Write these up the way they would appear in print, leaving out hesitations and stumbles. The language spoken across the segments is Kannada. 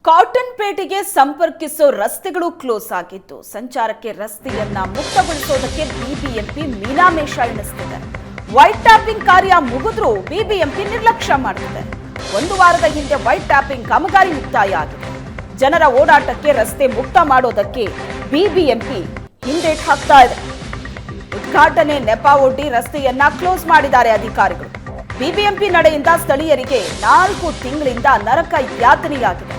ಕಾಟನ್ ಪೇಟೆಗೆ ಸಂಪರ್ಕಿಸೋ ರಸ್ತೆಗಳು ಕ್ಲೋಸ್ ಆಗಿದ್ದು ಸಂಚಾರಕ್ಕೆ ರಸ್ತೆಯನ್ನ ಮುಕ್ತಗೊಳಿಸೋದಕ್ಕೆ ಬಿಬಿಎಂಪಿ ಮೀನಾಮೇಷ ಎಣಿಸುತ್ತಿದೆ. ವೈಟ್ ಟ್ಯಾಪಿಂಗ್ ಕಾರ್ಯ ಮುಗಿದ್ರೂ ಬಿಬಿಎಂಪಿ ನಿರ್ಲಕ್ಷ್ಯ ಮಾಡುತ್ತಿದೆ. ಒಂದು ವಾರದ ಹಿಂದೆ ವೈಟ್ ಟ್ಯಾಪಿಂಗ್ ಕಾಮಗಾರಿ ಮುಕ್ತಾಯ ಆಗಿದೆ. ಜನರ ಓಡಾಟಕ್ಕೆ ರಸ್ತೆ ಮುಕ್ತ ಮಾಡೋದಕ್ಕೆ ಬಿಬಿಎಂಪಿ ಹಿಂದೇಟು ಹಾಕ್ತಾ ಇದೆ. ಉದ್ಘಾಟನೆ ನೆಪ ಒಡ್ಡಿ ರಸ್ತೆಯನ್ನ ಕ್ಲೋಸ್ ಮಾಡಿದ್ದಾರೆ ಅಧಿಕಾರಿಗಳು. ಬಿಬಿಎಂಪಿ ನಡೆಯಿಂದ ಸ್ಥಳೀಯರಿಗೆ 4 ತಿಂಗಳಿಂದ ನರಕ ಯಾತನೆಯಾಗಿದೆ.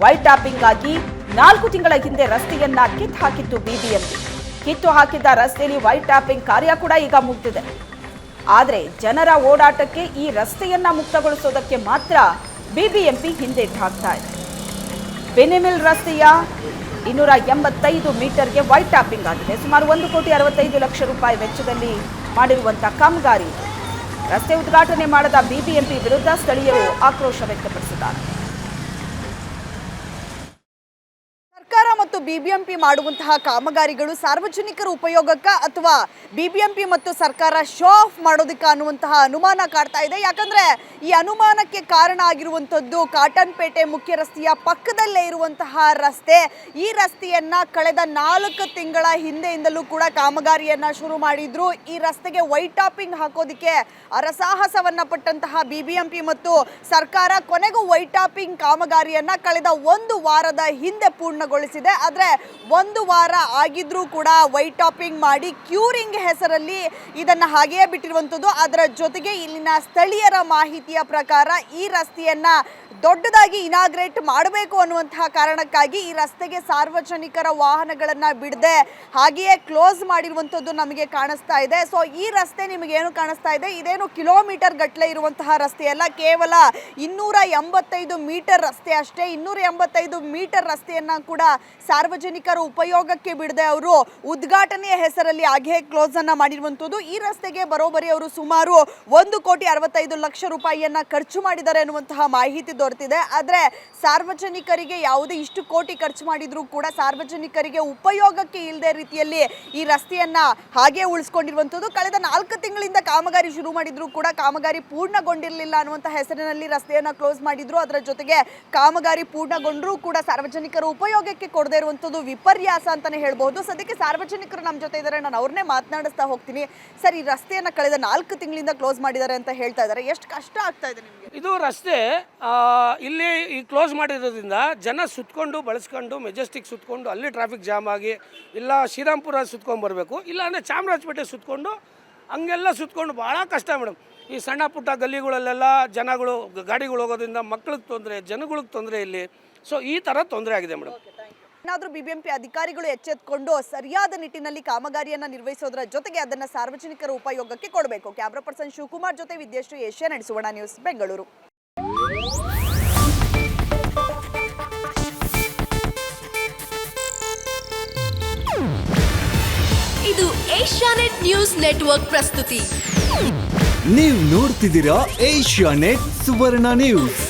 ವೈಟ್ ಟ್ಯಾಪಿಂಗ್ ಆಗಿ 4 ತಿಂಗಳ ಹಿಂದೆ ರಸ್ತೆಯನ್ನ ಕಿತ್ತು ಹಾಕಿತ್ತು ಬಿಬಿಎಂಪಿ. ಕಿತ್ತು ಹಾಕಿದ್ದ ರಸ್ತೆಯಲ್ಲಿ ವೈಟ್ ಟ್ಯಾಪಿಂಗ್ ಕಾರ್ಯ ಕೂಡ ಈಗ ಮುಗಿದಿದೆ. ಆದರೆ ಜನರ ಓಡಾಟಕ್ಕೆ ಈ ರಸ್ತೆಯನ್ನ ಮುಕ್ತಗೊಳಿಸೋದಕ್ಕೆ ಮಾತ್ರ ಬಿಬಿಎಂಪಿ ಹಿಂದೇಟು ಹಾಕ್ತಾ ಇದೆ. ಬೆನಿಮಿಲ್ ರಸ್ತೆಯ 285 ಮೀಟರ್ಗೆ ವೈಟ್ ಟ್ಯಾಪಿಂಗ್ ಆಗಿದೆ. ಸುಮಾರು 1,65,00,000 ರೂಪಾಯಿ ವೆಚ್ಚದಲ್ಲಿ ಮಾಡಿರುವಂತಹ ಕಾಮಗಾರಿ. ರಸ್ತೆ ಉದ್ಘಾಟನೆ ಮಾಡದ ಬಿಬಿಎಂಪಿ ವಿರುದ್ಧ ಸ್ಥಳೀಯರು ಆಕ್ರೋಶ ವ್ಯಕ್ತಪಡಿಸಿದ್ದಾರೆ. ಸರ್ಕಾರ ಮತ್ತು ಬಿಬಿಎಂಪಿ ಮಾಡುವಂತಹ ಕಾಮಗಾರಿಗಳು ಸಾರ್ವಜನಿಕರ ಉಪಯೋಗಕ್ಕ ಅಥವಾ ಬಿಬಿಎಂಪಿ ಮತ್ತು ಸರ್ಕಾರ ಶೋ ಆಫ್ ಮಾಡೋದಕ್ಕೆ ಅನ್ನುವಂತಹ ಅನುಮಾನ ಕಾಡ್ತಾ ಇದೆ. ಯಾಕಂದ್ರೆ ಈ ಅನುಮಾನಕ್ಕೆ ಕಾರಣ ಆಗಿರುವಂಥದ್ದು ಕಾಟನ್ ಪೇಟೆ ಮುಖ್ಯ ರಸ್ತೆಯ ಪಕ್ಕದಲ್ಲೇ ಇರುವಂತಹ ರಸ್ತೆ. ಈ ರಸ್ತೆಯನ್ನ ಕಳೆದ 4 ತಿಂಗಳ ಹಿಂದೆಯಿಂದಲೂ ಕೂಡ ಕಾಮಗಾರಿಯನ್ನ ಶುರು ಮಾಡಿದ್ರು. ಈ ರಸ್ತೆಗೆ ವೈಟ್ ಟಾಪಿಂಗ್ ಹಾಕೋದಿಕ್ಕೆ ಅರಸಾಹಸವನ್ನ ಪಟ್ಟಂತಹ ಬಿಬಿಎಂಪಿ ಮತ್ತು ಸರ್ಕಾರ ಕೊನೆಗೂ ವೈಟ್ ಟಾಪಿಂಗ್ ಕಾಮಗಾರಿಯನ್ನ ಕಳೆದ 1 ವಾರದ ಹಿಂದೆ ಪೂರ್ಣಗೊಳಿಸಿದೆ. ಆದ್ರೆ 1 ವಾರ ಆಗಿದ್ರೂ ಕೂಡ ವೈಟ್ ಟಾಪಿಂಗ್ ಮಾಡಿ ಕ್ಯೂರಿಂಗ್ ಹೆಸರಲ್ಲಿ ಇದನ್ನ ಹಾಗೆಯೇ ಬಿಟ್ಟಿರುವಂಥದ್ದು. ಅದರ ಜೊತೆಗೆ ಇಲ್ಲಿನ ಸ್ಥಳೀಯರ ಮಾಹಿತಿಯ ಪ್ರಕಾರ ಈ ರಸ್ತೆಯನ್ನ ದೊಡ್ಡದಾಗಿ ಇನಾಗ್ರೇಟ್ ಮಾಡಬೇಕು ಅನ್ನುವಂತಹ ಕಾರಣಕ್ಕಾಗಿ ಈ ರಸ್ತೆಗೆ ಸಾರ್ವಜನಿಕರ ವಾಹನಗಳನ್ನ ಬಿಡದೆ ಹಾಗೆಯೇ ಕ್ಲೋಸ್ ಮಾಡಿರುವಂಥದ್ದು ನಮಗೆ ಕಾಣಿಸ್ತಾ ಇದೆ. ಸೊ ಈ ರಸ್ತೆ ನಿಮಗೆ ಏನು ಕಾಣಿಸ್ತಾ ಇದೆ, ಇದೇನು ಕಿಲೋಮೀಟರ್ ಗಟ್ಟಲೆ ಇರುವಂತಹ ರಸ್ತೆ ಅಲ್ಲ, ಕೇವಲ 285 ಮೀಟರ್ ರಸ್ತೆ ಅಷ್ಟೇ. 285 ಮೀಟರ್ ರಸ್ತೆಯನ್ನ ಕೂಡ ಸಾರ್ವಜನಿಕರ ಉಪಯೋಗಕ್ಕೆ ಬಿಡದೆ ಅವರು ಉದ್ಘಾಟನೆಯ ಹೆಸರಲ್ಲಿ ಹಾಗೆ ಕ್ಲೋಸ್ ಅನ್ನ ಮಾಡಿರುವಂಥದ್ದು. ಈ ರಸ್ತೆಗೆ ಬರೋಬ್ಬರಿ ಅವರು ಸುಮಾರು 1,65,00,000 ರೂಪಾಯಿಯನ್ನ ಖರ್ಚು ಮಾಡಿದ್ದಾರೆ ಅನ್ನುವಂತಹ ಮಾಹಿತಿ ದೊರೆತಿದೆ. ಆದರೆ ಸಾರ್ವಜನಿಕರಿಗೆ ಯಾವುದೇ ಇಷ್ಟು ಕೋಟಿ ಖರ್ಚು ಮಾಡಿದ್ರು ಕೂಡ ಸಾರ್ವಜನಿಕರಿಗೆ ಉಪಯೋಗಕ್ಕೆ ಇಲ್ಲದೆ ರೀತಿಯಲ್ಲಿ ಈ ರಸ್ತೆಯನ್ನ ಹಾಗೆ ಉಳಿಸ್ಕೊಂಡಿರುವಂಥದ್ದು. ಕಳೆದ 4 ತಿಂಗಳಿಂದ ಕಾಮಗಾರಿ ಶುರು ಮಾಡಿದ್ರು ಕೂಡ ಕಾಮಗಾರಿ ಪೂರ್ಣಗೊಂಡಿರಲಿಲ್ಲ ಅನ್ನುವಂತಹ ಹೆಸರಿನಲ್ಲಿ ರಸ್ತೆಯನ್ನ ಕ್ಲೋಸ್ ಮಾಡಿದ್ರು. ಅದರ ಜೊತೆಗೆ ಕಾಮಗಾರಿ ಪೂರ್ಣಗೊಂಡ್ರೂ ಕೂಡ ಸಾರ್ವಜನಿಕರ ಉಪಯೋಗಕ್ಕೆ ಕೊಡದೇ ಇರುವಂಥದ್ದು ವಿಪರ್ಯಾಸ ಅಂತಾನೆ ಹೇಳ್ಬಹುದು. ಸದ್ಯಕ್ಕೆ ಸಾರ್ವಜನಿಕರು ನಮ್ಮ ಜೊತೆ ಇದ್ದಾರೆ, ನಾನು ಅವ್ರನ್ನೇ ಮಾತನಾಡಿಸ್ತಾ ಹೋಗ್ತೀನಿ. ಸರ್, ಈ ರಸ್ತೆಯನ್ನ ಕಳೆದ 4 ತಿಂಗಳಿಂದ ಕ್ಲೋಸ್ ಮಾಡಿದ್ದಾರೆ ಅಂತ ಹೇಳ್ತಾ ಇದ್ದಾರೆ, ಎಷ್ಟು ಕಷ್ಟ ಆಗ್ತಾ ಇದೆ ನಿಮಗೆ? ಇದು ರಸ್ತೆ ಇಲ್ಲಿ ಈ ಕ್ಲೋಸ್ ಮಾಡಿರೋದ್ರಿಂದ ಜನ ಸುತ್ತಕೊಂಡು ಬಳಸ್ಕೊಂಡು ಮೆಜೆಸ್ಟಿಕ್ ಸುತ್ತಕೊಂಡು ಅಲ್ಲಿ ಟ್ರಾಫಿಕ್ ಜಾಮ್ ಆಗಿ, ಇಲ್ಲ ಶ್ರೀರಾಮ್ಪುರ ಸುತ್ಕೊಂಡು ಬರಬೇಕು, ಇಲ್ಲ ಅಂದರೆ ಚಾಮರಾಜಪೇಟೆ ಸುತ್ತಕೊಂಡು ಹಂಗೆಲ್ಲ ಸುತ್ತಕೊಂಡು ಭಾಳ ಕಷ್ಟ ಮೇಡಮ್. ಈ ಸಣ್ಣ ಪುಟ್ಟ ಗಲ್ಲಿಗಳಲ್ಲೆಲ್ಲ ಜನಗಳು ಗಾಡಿಗಳು ಹೋಗೋದ್ರಿಂದ ಮಕ್ಕಳಿಗೆ ತೊಂದರೆ, ಜನಗಳಿಗೆ ತೊಂದರೆ ಇಲ್ಲಿ. ಸೊ ಈ ಥರ ತೊಂದರೆ ಆಗಿದೆ ಮೇಡಮ್. ಏನಾದರೂ ಬಿಬಿಎಂಪಿ ಅಧಿಕಾರಿಗಳು ಎಚ್ಚೆತ್ತುಕೊಂಡು ಸರಿಯಾದ ನಿಟ್ಟಿನಲ್ಲಿ ಕಾಮಗಾರಿಯನ್ನು ನಿರ್ವಹಿಸೋದ್ರ ಜೊತೆಗೆ ಅದನ್ನು ಸಾರ್ವಜನಿಕರ ಉಪಯೋಗಕ್ಕೆ ಕೊಡಬೇಕು. ಕ್ಯಾಮ್ರಾ ಪರ್ಸನ್ ಶಿವಕುಮಾರ್ ಜೊತೆ ವಿದ್ಯಾಶ್ರೀ, ಏಷ್ಯಾನೆಟ್ ಸುವರ್ಣ ನ್ಯೂಸ್, ಬೆಂಗಳೂರು. ಇದು ಏಷ್ಯಾನೆಟ್ ನ್ಯೂಸ್ ನೆಟ್ವರ್ಕ್ ಪ್ರಸ್ತುತಿ. ನೀವು ನೋಡ್ತಿದ್ದೀರಾ ಏಷ್ಯಾನೆಟ್ ಸುವರ್ಣ ನ್ಯೂಸ್.